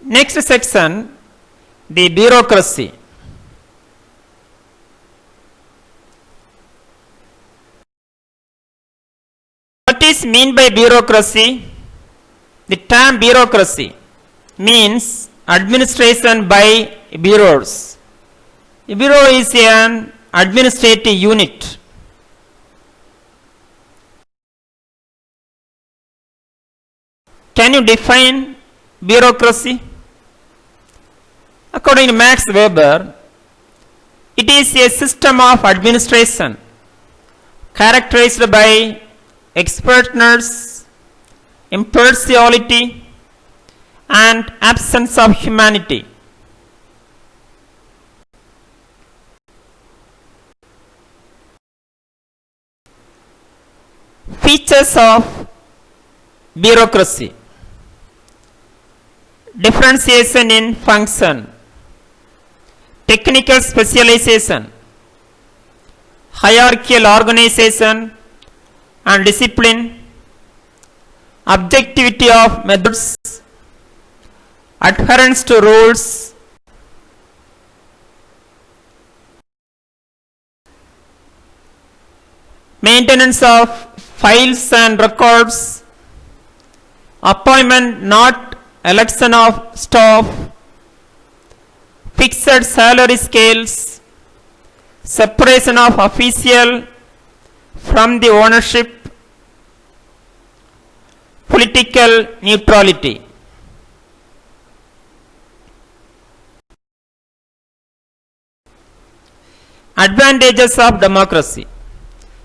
Next section, the bureaucracy. What is meant by bureaucracy? The term bureaucracy means administration by bureaus. A bureau is an administrative unit. Can you define bureaucracy? According to Max Weber, it is a system of administration characterized by expertness, impartiality, and absence of humanity. Features of bureaucracy: differentiation in function, technical specialization, hierarchical organization and discipline, objectivity of methods, adherence to rules, maintenance of files and records, appointment not election of staff, fixed salary scales, separation of official from the ownership, political neutrality. Advantages of democracy: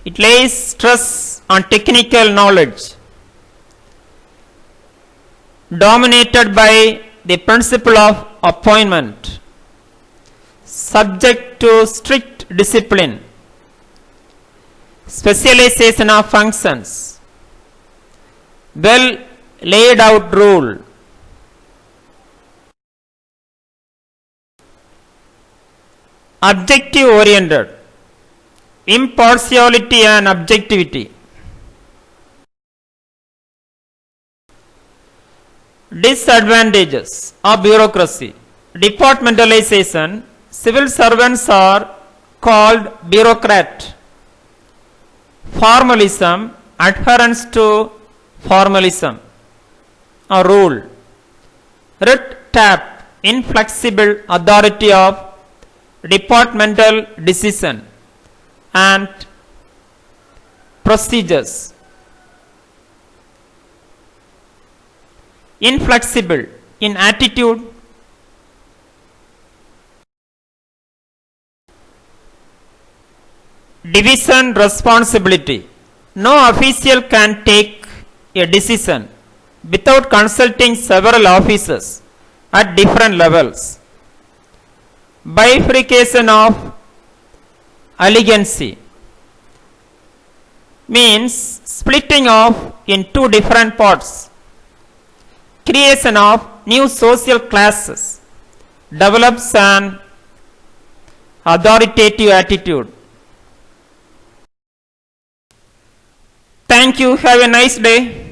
it lays stress on technical knowledge, dominated by the principle of appointment, subject to strict discipline, specialization of functions, well laid out rule. Objective oriented, impartiality and objectivity. Disadvantages of bureaucracy: departmentalization, civil servants are called bureaucrat. Formalism, adherence to formalism or rule. Writ tap, inflexible authority of departmental decision and procedures. Inflexible in attitude, division responsibility. No official can take a decision without consulting several officers at different levels. Bifurcation of allegiance means splitting off in two different parts. Creation of new social classes develops an authoritative attitude. Thank you. Have a nice day.